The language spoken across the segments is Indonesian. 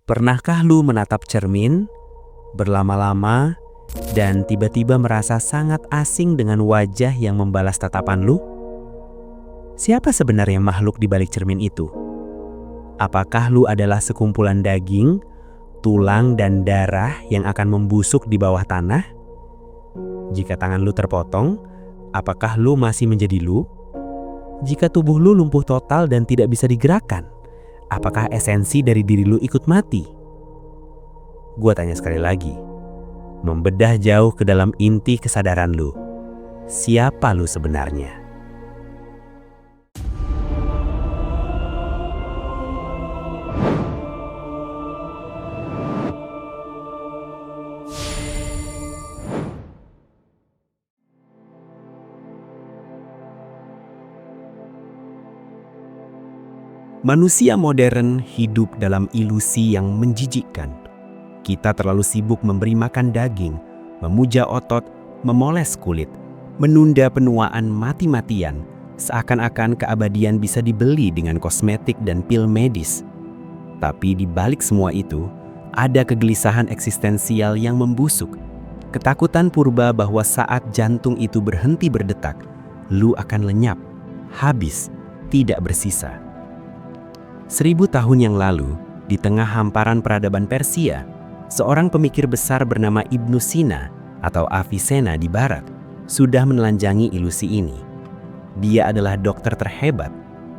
Pernahkah lu menatap cermin, berlama-lama, dan tiba-tiba merasa sangat asing dengan wajah yang membalas tatapan lu? Siapa sebenarnya makhluk di balik cermin itu? Apakah lu adalah sekumpulan daging, tulang, dan darah yang akan membusuk di bawah tanah? Jika tangan lu terpotong, apakah lu masih menjadi lu? Jika tubuh lu lumpuh total dan tidak bisa digerakkan, apakah esensi dari diri lu ikut mati? Gua tanya sekali lagi, membedah jauh ke dalam inti kesadaran lu. Siapa lu sebenarnya? Manusia modern hidup dalam ilusi yang menjijikkan. Kita terlalu sibuk memberi makan daging, memuja otot, memoles kulit, menunda penuaan mati-matian, seakan-akan keabadian bisa dibeli dengan kosmetik dan pil medis. Tapi di balik semua itu, ada kegelisahan eksistensial yang membusuk. Ketakutan purba bahwa saat jantung itu berhenti berdetak, lu akan lenyap, habis, tidak bersisa. 1000 tahun yang lalu, di tengah hamparan peradaban Persia, seorang pemikir besar bernama Ibnu Sina atau Avicenna di barat sudah menelanjangi ilusi ini. Dia adalah dokter terhebat.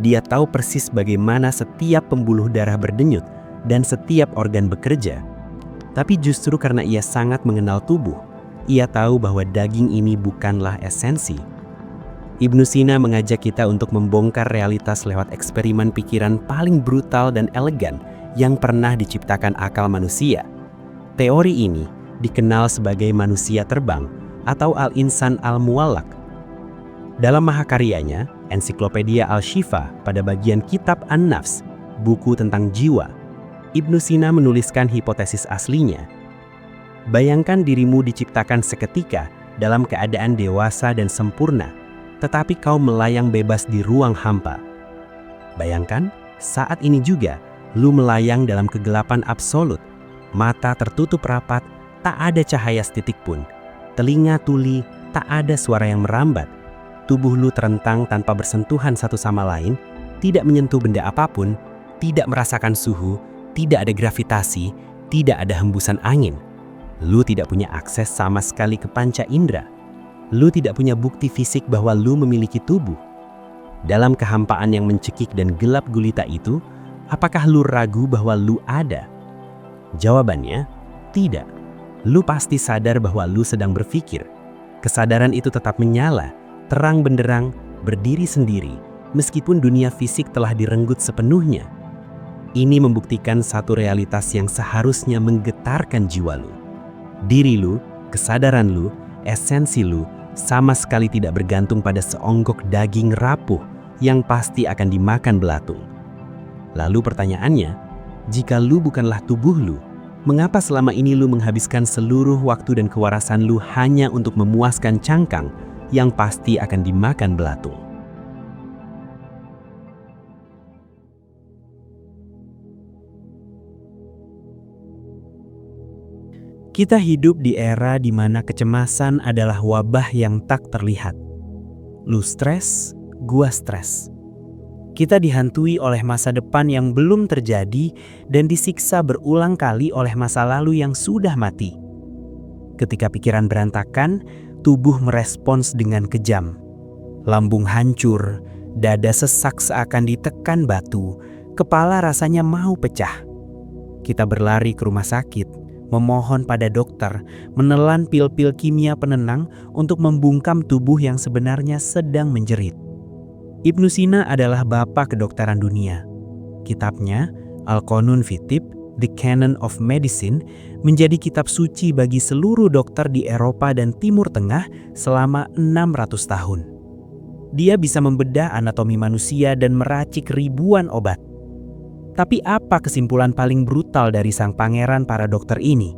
Dia tahu persis bagaimana setiap pembuluh darah berdenyut dan setiap organ bekerja. Tapi justru karena ia sangat mengenal tubuh, ia tahu bahwa daging ini bukanlah esensi. Ibnu Sina mengajak kita untuk membongkar realitas lewat eksperimen pikiran paling brutal dan elegan yang pernah diciptakan akal manusia. Teori ini dikenal sebagai manusia terbang atau Al-Insan Al-Muallaq. Dalam mahakaryanya, Ensiklopedia Al-Shifa pada bagian Kitab An-Nafs, buku tentang jiwa, Ibnu Sina menuliskan hipotesis aslinya. Bayangkan dirimu diciptakan seketika dalam keadaan dewasa dan sempurna, tetapi kau melayang bebas di ruang hampa. Bayangkan, saat ini juga, lu melayang dalam kegelapan absolut. Mata tertutup rapat, tak ada cahaya setitik pun. Telinga tuli, tak ada suara yang merambat. Tubuh lu terentang tanpa bersentuhan satu sama lain, tidak menyentuh benda apapun, tidak merasakan suhu, tidak ada gravitasi, tidak ada hembusan angin. Lu tidak punya akses sama sekali ke panca indera. Lu tidak punya bukti fisik bahwa lu memiliki tubuh. Dalam kehampaan yang mencekik dan gelap gulita itu, apakah lu ragu bahwa lu ada? Jawabannya, tidak. Lu pasti sadar bahwa lu sedang berpikir. Kesadaran itu tetap menyala, terang benderang, berdiri sendiri, meskipun dunia fisik telah direnggut sepenuhnya. Ini membuktikan satu realitas yang seharusnya menggetarkan jiwa lu. Diri lu, kesadaran lu, esensi lu, sama sekali tidak bergantung pada seonggok daging rapuh yang pasti akan dimakan belatung. Lalu pertanyaannya, jika lu bukanlah tubuh lu, mengapa selama ini lu menghabiskan seluruh waktu dan kewarasan lu hanya untuk memuaskan cangkang yang pasti akan dimakan belatung? Kita hidup di era di mana kecemasan adalah wabah yang tak terlihat. Lu stres, gua stres. Kita dihantui oleh masa depan yang belum terjadi dan disiksa berulang kali oleh masa lalu yang sudah mati. Ketika pikiran berantakan, tubuh merespons dengan kejam. Lambung hancur, dada sesak seakan ditekan batu, kepala rasanya mau pecah. Kita berlari ke rumah sakit, memohon pada dokter, menelan pil-pil kimia penenang untuk membungkam tubuh yang sebenarnya sedang menjerit. Ibnu Sina adalah bapak kedokteran dunia. Kitabnya, Al-Qanun fi Tibb, The Canon of Medicine, menjadi kitab suci bagi seluruh dokter di Eropa dan Timur Tengah selama 600 tahun. Dia bisa membedah anatomi manusia dan meracik ribuan obat. Tapi apa kesimpulan paling brutal dari sang pangeran para dokter ini?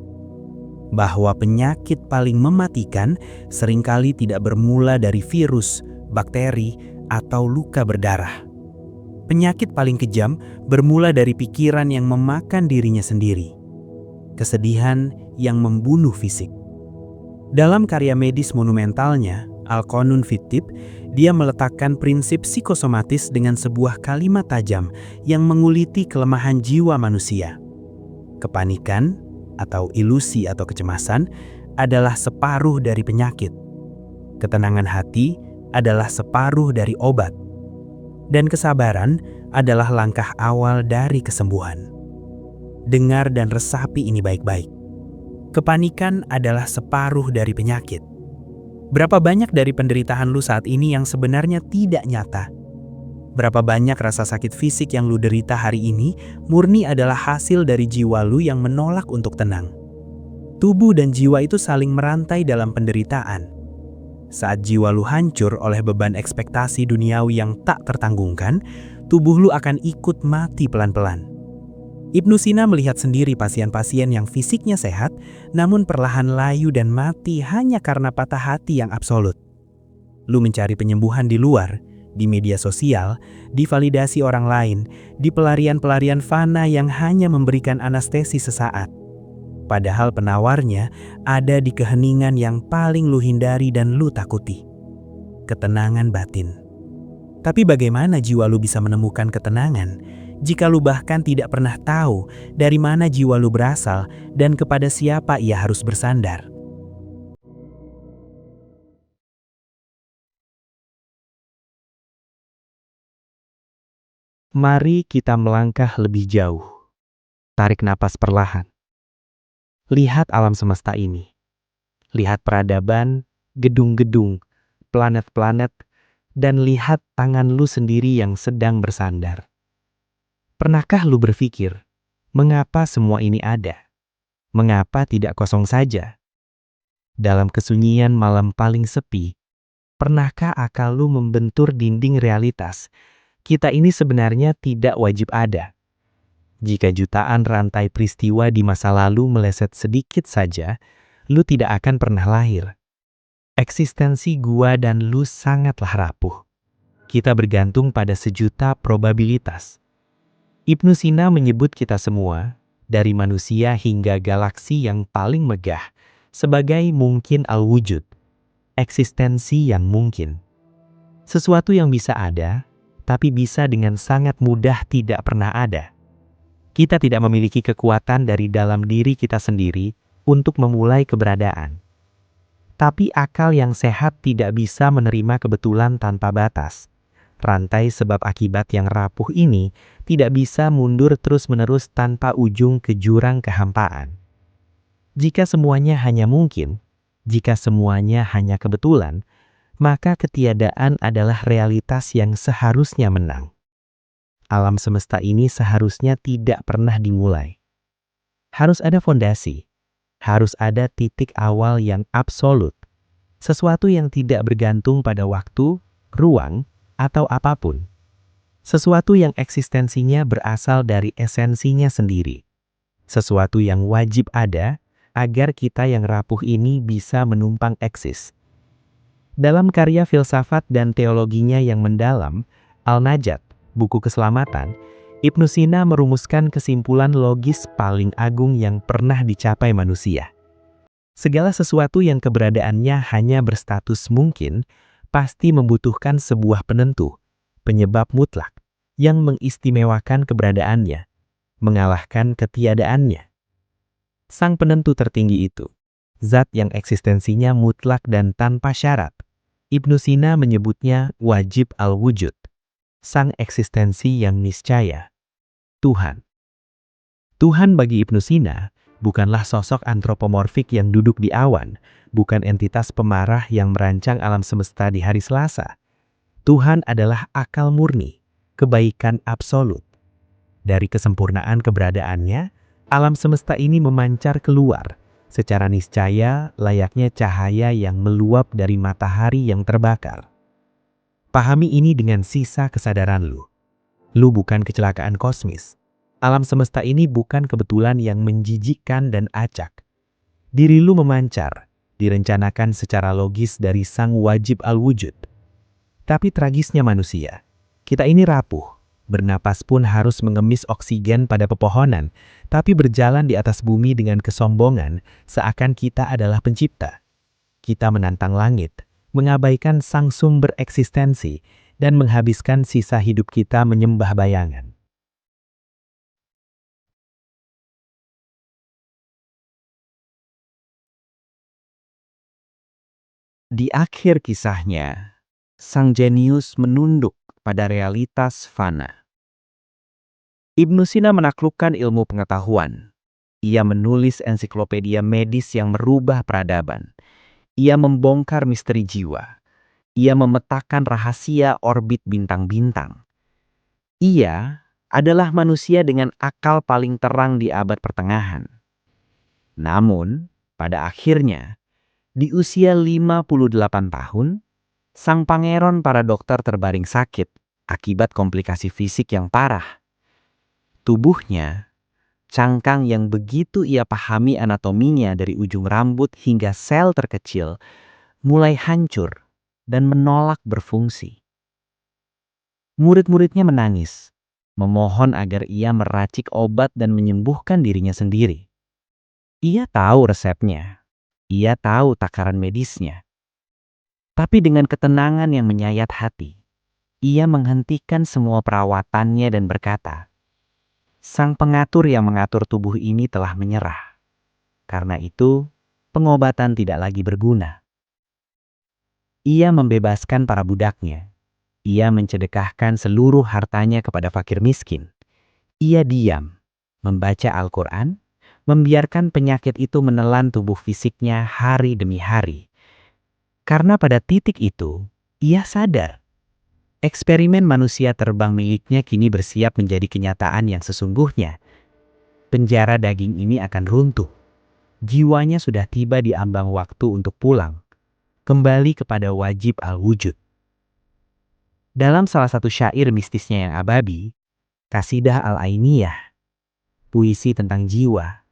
Bahwa penyakit paling mematikan seringkali tidak bermula dari virus, bakteri, atau luka berdarah. Penyakit paling kejam bermula dari pikiran yang memakan dirinya sendiri. Kesedihan yang membunuh fisik. Dalam karya medis monumentalnya, Al-Qanun fit Tibb, dia meletakkan prinsip psikosomatis dengan sebuah kalimat tajam yang menguliti kelemahan jiwa manusia. Kepanikan, atau ilusi atau kecemasan, adalah separuh dari penyakit. Ketenangan hati adalah separuh dari obat. Dan kesabaran adalah langkah awal dari kesembuhan. Dengar dan resapi ini baik-baik. Kepanikan adalah separuh dari penyakit. Berapa banyak dari penderitaan lu saat ini yang sebenarnya tidak nyata? Berapa banyak rasa sakit fisik yang lu derita hari ini murni adalah hasil dari jiwa lu yang menolak untuk tenang. Tubuh dan jiwa itu saling merantai dalam penderitaan. Saat jiwa lu hancur oleh beban ekspektasi duniawi yang tak tertanggungkan, tubuh lu akan ikut mati pelan-pelan. Ibnu Sina melihat sendiri pasien-pasien yang fisiknya sehat, namun perlahan layu dan mati hanya karena patah hati yang absolut. Lu mencari penyembuhan di luar, di media sosial, di validasi orang lain, di pelarian-pelarian fana yang hanya memberikan anestesi sesaat. Padahal penawarnya ada di keheningan yang paling lu hindari dan lu takuti. Ketenangan batin. Tapi bagaimana jiwa lu bisa menemukan ketenangan jika lu bahkan tidak pernah tahu dari mana jiwa lu berasal dan kepada siapa ia harus bersandar? Mari kita melangkah lebih jauh. Tarik napas perlahan. Lihat alam semesta ini. Lihat peradaban, gedung-gedung, planet-planet, dan lihat tangan lu sendiri yang sedang bersandar. Pernahkah lu berpikir, mengapa semua ini ada? Mengapa tidak kosong saja? Dalam kesunyian malam paling sepi, pernahkah akal lu membentur dinding realitas? Kita ini sebenarnya tidak wajib ada. Jika jutaan rantai peristiwa di masa lalu meleset sedikit saja, lu tidak akan pernah lahir. Eksistensi gua dan lu sangatlah rapuh. Kita bergantung pada sejuta probabilitas. Ibnu Sina menyebut kita semua, dari manusia hingga galaksi yang paling megah, sebagai mungkin al-wujud, eksistensi yang mungkin. Sesuatu yang bisa ada, tapi bisa dengan sangat mudah tidak pernah ada. Kita tidak memiliki kekuatan dari dalam diri kita sendiri untuk memulai keberadaan. Tapi akal yang sehat tidak bisa menerima kebetulan tanpa batas. Rantai sebab akibat yang rapuh ini tidak bisa mundur terus-menerus tanpa ujung ke jurang kehampaan. Jika semuanya hanya mungkin, jika semuanya hanya kebetulan, maka ketiadaan adalah realitas yang seharusnya menang. Alam semesta ini seharusnya tidak pernah dimulai. Harus ada fondasi, harus ada titik awal yang absolut, sesuatu yang tidak bergantung pada waktu, ruang, atau apapun. Sesuatu yang eksistensinya berasal dari esensinya sendiri. Sesuatu yang wajib ada agar kita yang rapuh ini bisa menumpang eksis. Dalam karya filsafat dan teologinya yang mendalam, Al-Najat, buku keselamatan, Ibnu Sina merumuskan kesimpulan logis paling agung yang pernah dicapai manusia. Segala sesuatu yang keberadaannya hanya berstatus mungkin, pasti membutuhkan sebuah penentu, penyebab mutlak, yang mengistimewakan keberadaannya, mengalahkan ketiadaannya. Sang penentu tertinggi itu, zat yang eksistensinya mutlak dan tanpa syarat, Ibnu Sina menyebutnya wajib al-wujud. Sang eksistensi yang niscaya, Tuhan. Tuhan bagi Ibnu Sina bukanlah sosok antropomorfik yang duduk di awan, bukan entitas pemarah yang merancang alam semesta di hari Selasa. Tuhan adalah akal murni, kebaikan absolut. Dari kesempurnaan keberadaannya, alam semesta ini memancar keluar, secara niscaya layaknya cahaya yang meluap dari matahari yang terbakar. Pahami ini dengan sisa kesadaran lu. Lu bukan kecelakaan kosmis. Alam semesta ini bukan kebetulan yang menjijikkan dan acak. Diri lu memancar, direncanakan secara logis dari sang wajib al-wujud. Tapi tragisnya manusia, kita ini rapuh, Bernapas pun harus mengemis oksigen pada pepohonan, tapi berjalan di atas bumi dengan kesombongan seakan kita adalah pencipta. Kita menantang langit, mengabaikan sang sumber eksistensi, dan menghabiskan sisa hidup kita menyembah bayangan. Di akhir kisahnya, sang jenius menunduk pada realitas fana. Ibnu Sina menaklukkan ilmu pengetahuan. Ia menulis ensiklopedia medis yang merubah peradaban. Ia membongkar misteri jiwa. Ia memetakan rahasia orbit bintang-bintang. Ia adalah manusia dengan akal paling terang di abad pertengahan. Namun, pada akhirnya, di usia 58 tahun, sang pangeran para dokter terbaring sakit akibat komplikasi fisik yang parah. Tubuhnya, cangkang yang begitu ia pahami anatominya dari ujung rambut hingga sel terkecil, mulai hancur dan menolak berfungsi. Murid-muridnya menangis, memohon agar ia meracik obat dan menyembuhkan dirinya sendiri. Ia tahu resepnya, ia tahu takaran medisnya. Tapi dengan ketenangan yang menyayat hati, ia menghentikan semua perawatannya dan berkata, "Sang pengatur yang mengatur tubuh ini telah menyerah. Karena itu, pengobatan tidak lagi berguna." Ia membebaskan para budaknya. Ia mencedekahkan seluruh hartanya kepada fakir miskin. Ia diam, membaca Al-Quran, membiarkan penyakit itu menelan tubuh fisiknya hari demi hari. Karena pada titik itu, ia sadar. Eksperimen manusia terbang miliknya kini bersiap menjadi kenyataan yang sesungguhnya. Penjara daging ini akan runtuh. Jiwanya sudah tiba di ambang waktu untuk pulang. Kembali kepada wajib al-wujud. Dalam salah satu syair mistisnya yang ababi, Qasidah Al-Ainiyah, puisi tentang jiwa,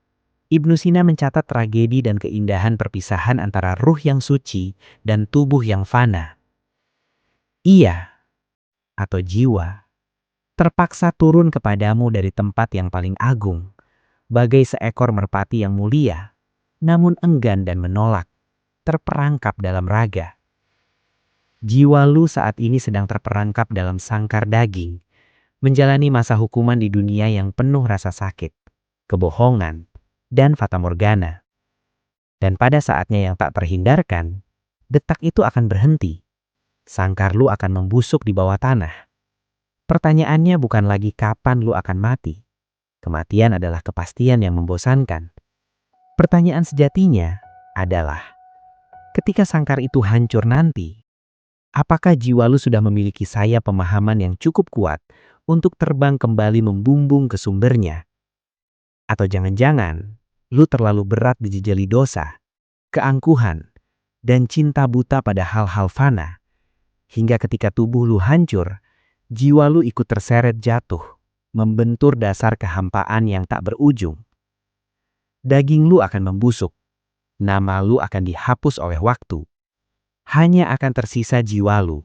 Ibnu Sina mencatat tragedi dan keindahan perpisahan antara ruh yang suci dan tubuh yang fana. Ia, atau jiwa, terpaksa turun kepadamu dari tempat yang paling agung, bagai seekor merpati yang mulia, namun enggan dan menolak, terperangkap dalam raga. Jiwa lu saat ini sedang terperangkap dalam sangkar daging, menjalani masa hukuman di dunia yang penuh rasa sakit, kebohongan, dan fatamorgana. Dan pada saatnya yang tak terhindarkan, detak itu akan berhenti. Sangkar lu akan membusuk di bawah tanah. Pertanyaannya bukan lagi kapan lu akan mati. Kematian adalah kepastian yang membosankan. Pertanyaan sejatinya adalah, ketika sangkar itu hancur nanti, apakah jiwa lu sudah memiliki sayap pemahaman yang cukup kuat untuk terbang kembali membumbung ke sumbernya? Atau jangan-jangan, lu terlalu berat dijejali dosa, keangkuhan, dan cinta buta pada hal-hal fana, hingga ketika tubuh lu hancur, jiwa lu ikut terseret jatuh, membentur dasar kehampaan yang tak berujung. Daging lu akan membusuk, nama lu akan dihapus oleh waktu. Hanya akan tersisa jiwa lu,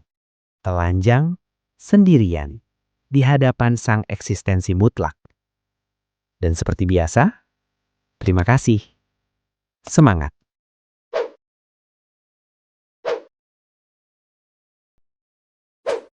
telanjang, sendirian, di hadapan sang eksistensi mutlak. Dan seperti biasa, terima kasih. Semangat!